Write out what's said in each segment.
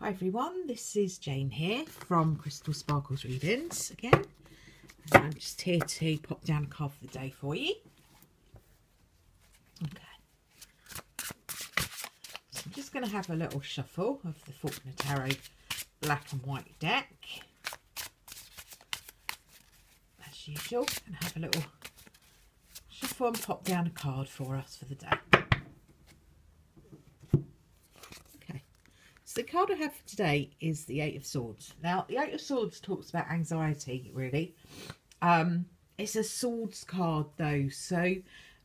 Hi everyone, this is Jane here from Crystal Sparkles Readings again. And I'm just here to pop down a card for the day for you. Okay. So I'm just going to have a little shuffle of the Faulkner Tarot black and white deck. As usual, and have a little shuffle and pop down a card for us for the day. So the card I have for today is the Eight of Swords. Now, the Eight of Swords talks about anxiety, really. It's a swords card, though. So,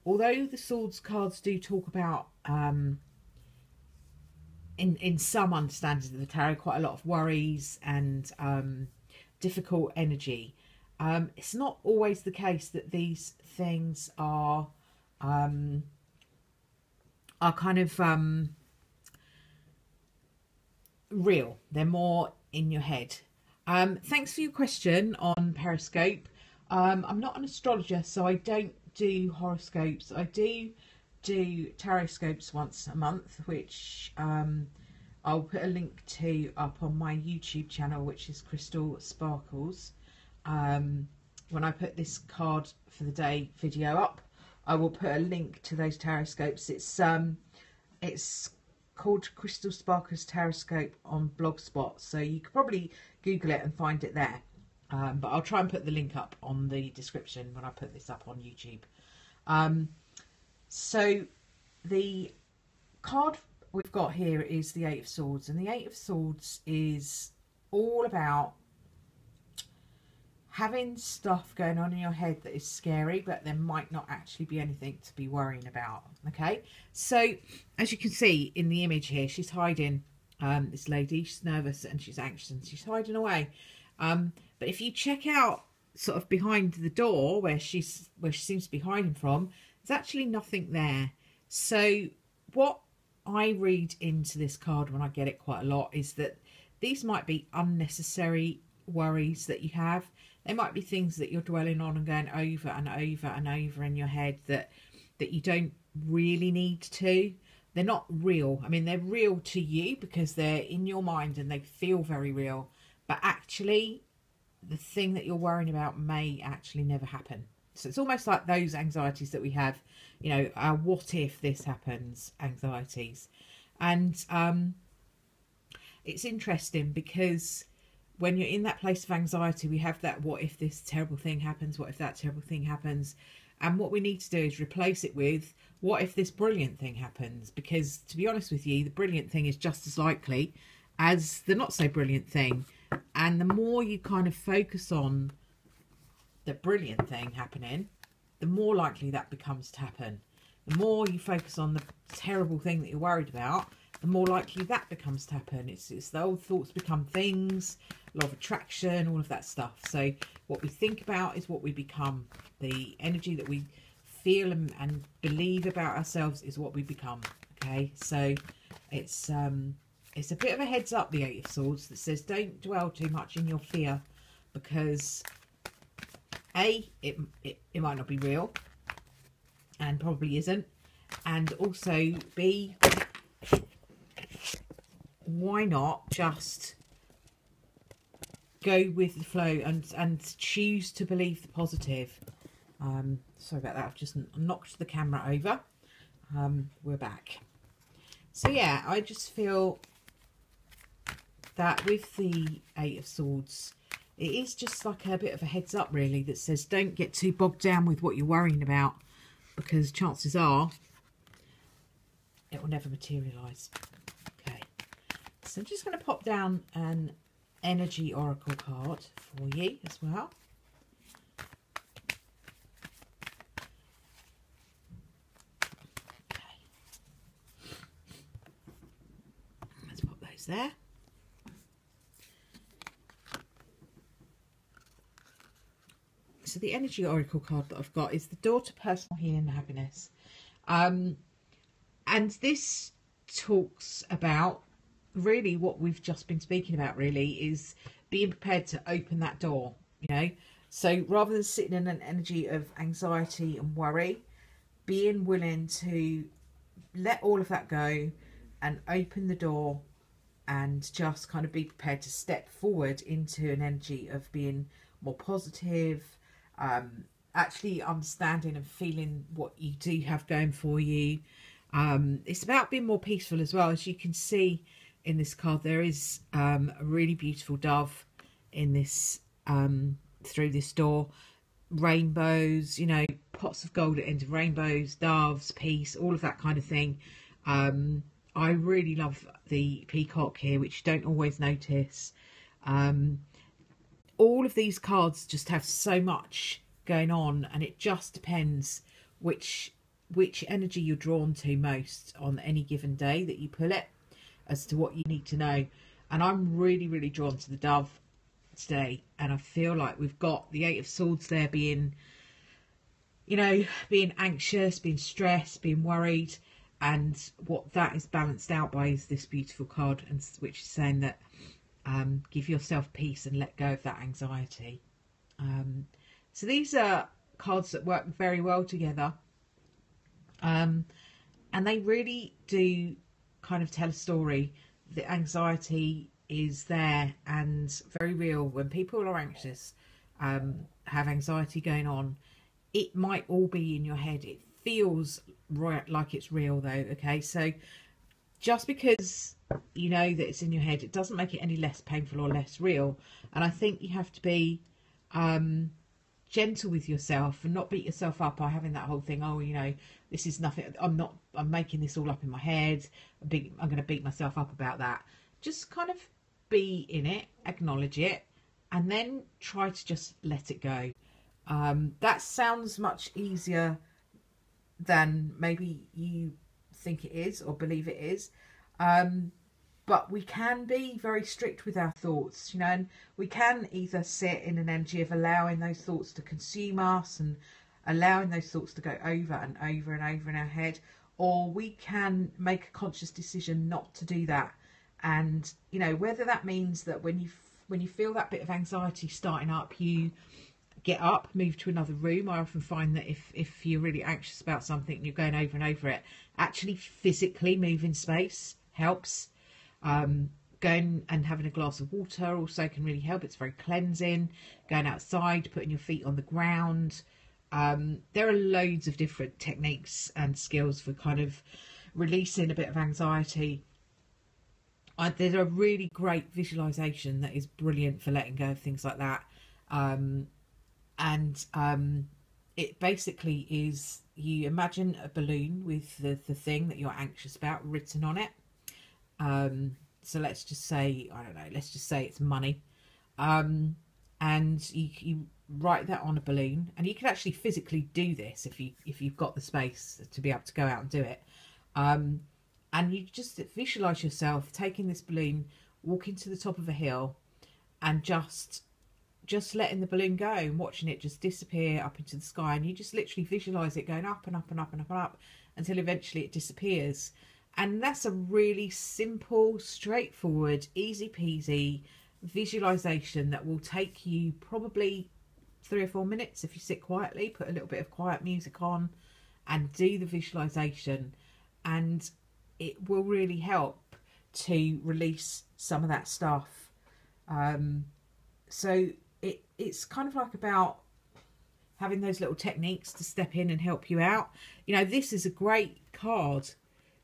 although the swords cards do talk about, in some understandings of the tarot, quite a lot of worries and difficult energy, it's not always the case that these things are kind of real. They're more in your head. Thanks for your question on Periscope. I'm not an astrologer, so I don't do horoscopes. I do Tarotscopes once a month, which I'll put a link to up on my YouTube channel, which is Crystal Sparkles. When I put this card for the day video up, I will put a link to those Tarotscopes. It's called Crystal Sparkles Tarotscope on Blogspot, so you could probably Google it and find it there, but I'll try and put the link up on the description when I put this up on YouTube. So the card we've got here is the Eight of Swords, and the Eight of Swords is all about having stuff going on in your head that is scary, but there might not actually be anything to be worrying about. Okay, so as you can see in the image here, she's hiding. This lady, she's nervous and she's anxious and she's hiding away. But if you check out sort of behind the door where she seems to be hiding from, there's actually nothing there. So what I read into this card when I get it quite a lot is that these might be unnecessary worries that you have. They might be things that you're dwelling on and going over and over and over in your head that you don't really need to. They're not real. I mean, they're real to you because they're in your mind and they feel very real. But actually, the thing that you're worrying about may actually never happen. So it's almost like those anxieties that we have, you know, our what if this happens anxieties. And it's interesting because when you're in that place of anxiety, we have that what if this terrible thing happens, what if that terrible thing happens, and what we need to do is replace it with what if this brilliant thing happens, because to be honest with you, the brilliant thing is just as likely as the not so brilliant thing. And the more you kind of focus on the brilliant thing happening, the more likely that becomes to happen. The more you focus on the terrible thing that you're worried about, the more likely that becomes to happen. It's the old thoughts become things, law of attraction, all of that stuff. So what we think about is what we become. The energy that we feel and believe about ourselves is what we become. Okay, so it's a bit of a heads up, the Eight of Swords, that says don't dwell too much in your fear, because A, it might not be real and probably isn't, and also B, why not just go with the flow and choose to believe the positive. Sorry about that, I've just knocked the camera over. We're back. So yeah, I just feel that with the Eight of Swords, it is just like a bit of a heads up really, that says don't get too bogged down with what you're worrying about, because chances are it will never materialise. Okay, so I'm just going to pop down an energy oracle card for you as well. Okay, let's pop those there. So the energy oracle card that I've got is the door to personal healing and happiness. And this talks about really what we've just been speaking about, really, is being prepared to open that door, you know. So rather than sitting in an energy of anxiety and worry, being willing to let all of that go and open the door and just kind of be prepared to step forward into an energy of being more positive, actually understanding and feeling what you do have going for you. It's about being more peaceful as well. As you can see in this card, there is a really beautiful dove in this, through this door. Rainbows, you know, pots of gold at the end of rainbows, doves, peace, all of that kind of thing. I really love the peacock here, which you don't always notice. All of these cards just have so much going on, and it just depends which energy you're drawn to most on any given day that you pull it, as to what you need to know. And I'm really drawn to the dove today, and I feel like we've got the Eight of Swords there, being, you know, being anxious, being stressed, being worried, and what that is balanced out by is this beautiful card, and which is saying that give yourself peace and let go of that anxiety. So these are cards that work very well together, and they really do kind of tell a story. The anxiety is there and very real. When people are anxious, have anxiety going on, it might all be in your head. It feels right, like it's real though. Okay, so just because you know that it's in your head, it doesn't make it any less painful or less real. And I think you have to be gentle with yourself and not beat yourself up by having that whole thing, oh, you know, this is nothing, I'm making this all up in my head, I'm going to beat myself up about that. Just kind of be in it, acknowledge it, and then try to just let it go. That sounds much easier than maybe you think it is or believe it is. But we can be very strict with our thoughts, you know, and we can either sit in an energy of allowing those thoughts to consume us and allowing those thoughts to go over and over and over in our head, or we can make a conscious decision not to do that. And, you know, whether that means that when you feel that bit of anxiety starting up, you get up, move to another room. I often find that if you're really anxious about something and you're going over and over it, actually physically moving space helps. Going and having a glass of water also can really help. It's very cleansing. Going outside, putting your feet on the ground. There are loads of different techniques and skills for kind of releasing a bit of anxiety. There's a really great visualization that is brilliant for letting go of things like that. It basically is, you imagine a balloon with the thing that you're anxious about written on it. So let's just say, I don't know, let's just say it's money. And you write that on a balloon, and you can actually physically do this if you've got the space to be able to go out and do it. And you just visualize yourself taking this balloon, walking to the top of a hill, and just letting the balloon go and watching it just disappear up into the sky. And you just literally visualize it going up and up and up and up and up until eventually it disappears. And that's a really simple, straightforward, easy peasy visualization that will take you probably 3 or 4 minutes if you sit quietly, put a little bit of quiet music on and do the visualization, and it will really help to release some of that stuff. So it's kind of like about having those little techniques to step in and help you out. You know, this is a great card.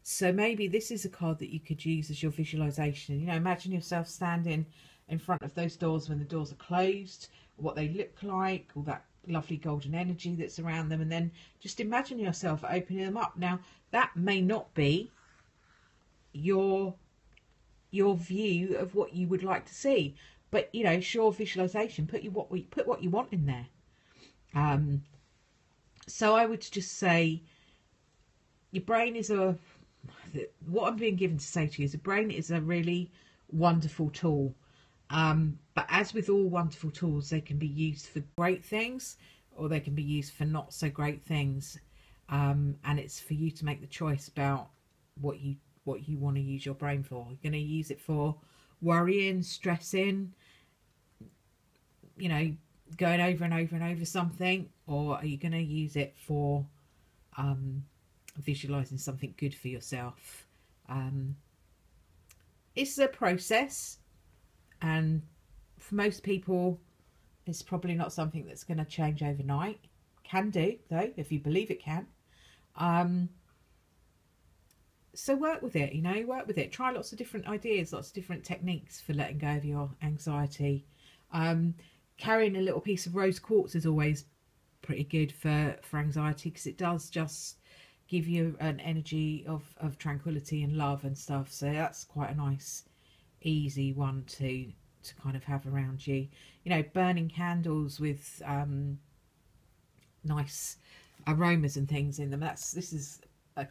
So maybe this is a card that you could use as your visualization. You know, imagine yourself standing in front of those doors when the doors are closed, what they look like, all that lovely golden energy that's around them, and then just imagine yourself opening them up. Now, that may not be your view of what you would like to see, but, you know, it's your visualization. Put what you want in there. So I would just say your brain is what I'm being given to say to you is the brain is a really wonderful tool. But as with all wonderful tools, they can be used for great things or they can be used for not so great things. And it's for you to make the choice about what you want to use your brain for. You're going to use it for worrying, stressing, you know, going over and over and over something, or are you going to use it for visualizing something good for yourself? it's a process, and for most people it's probably not something that's going to change overnight. Can do though, if you believe it can. So work with it, you know, work with it. Try lots of different ideas, lots of different techniques for letting go of your anxiety. Carrying a little piece of rose quartz is always pretty good for anxiety, because it does just give you an energy of tranquility and love and stuff. So that's quite a nice, easy one to kind of have around you. You know, burning candles with nice aromas and things in them. This is a,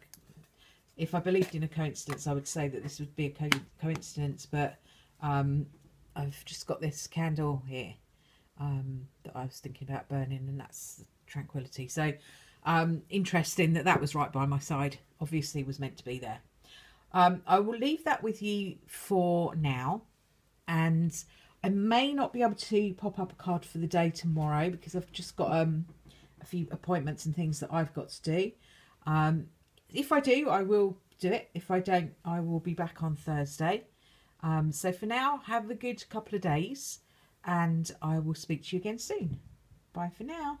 if I believed in a coincidence, I would say that this would be a coincidence, but I've just got this candle here that I was thinking about burning, and that's tranquility. So interesting that was right by my side. Obviously was meant to be there. I will leave that with you for now, and I may not be able to pop up a card for the day tomorrow because I've just got a few appointments and things that I've got to do. If I do, I will do it. If I don't, I will be back on Thursday. So for now, have a good couple of days, and I will speak to you again soon. Bye for now.